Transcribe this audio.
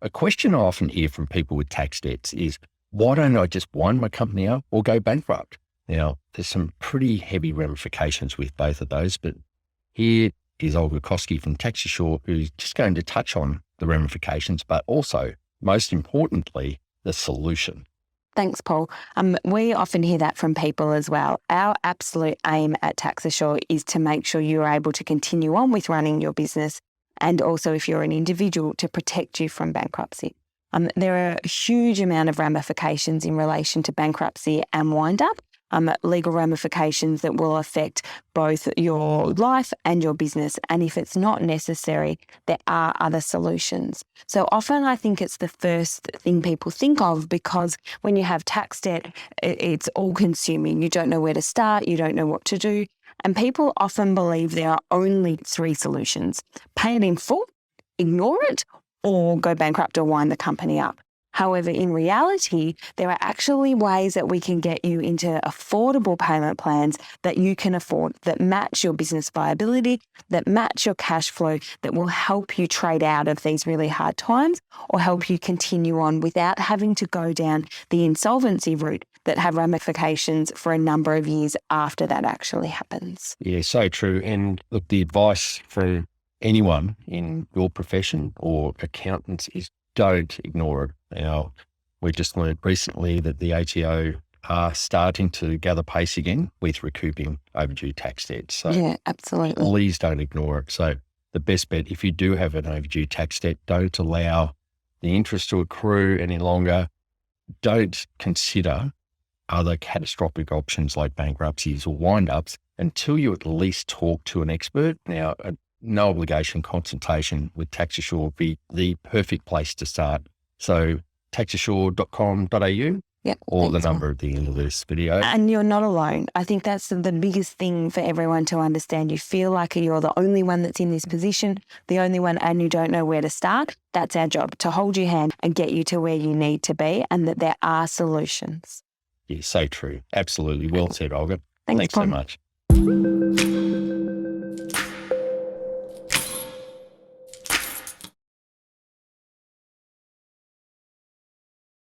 a question I often hear from people with tax debts is, why don't I just wind my company up or go bankrupt? Now, there's some pretty heavy ramifications with both of those, but here is Olga Koskie from Tax Assure, who's just going to touch on the ramifications, but also, most importantly, the solution. Thanks, Paul. We often hear that from people as well. Our absolute aim at Tax Assure is to make sure you're able to continue on with running your business, and also, if you're an individual, to protect you from bankruptcy. There are a huge amount of ramifications in relation to bankruptcy and wind-up, legal ramifications that will affect both your life and your business. And if it's not necessary, there are other solutions. So often I think it's the first thing people think of, because when you have tax debt, it's all-consuming. You don't know where to start. You don't know what to do. And people often believe there are only three solutions: pay it in full, ignore it, or go bankrupt or wind the company up. However, in reality, there are actually ways that we can get you into affordable payment plans that you can afford, that match your business viability, that match your cash flow, that will help you trade out of these really hard times or help you continue on without having to go down the insolvency route that have ramifications for a number of years after that actually happens. Yeah, so true. And look, the advice for anyone in your profession or accountants is don't ignore it. Now, we just learned recently that the ATO are starting to gather pace again with recouping overdue tax debt. So yeah, absolutely. Please don't ignore it. So the best bet, if you do have an overdue tax debt, don't allow the interest to accrue any longer. Don't consider other catastrophic options like bankruptcies or wind-ups until you at least talk to an expert. Now, no obligation consultation with Tax Assure would be the perfect place to start. So taxassure.com.au or the number at the end of this video. And you're not alone. I think that's the biggest thing for everyone to understand. You feel like you're the only one that's in this position, the only one, and you don't know where to start. That's our job, to hold your hand and get you to where you need to be, and that there are solutions. Yeah, so true. Absolutely. Well said, Olga. Thanks so much.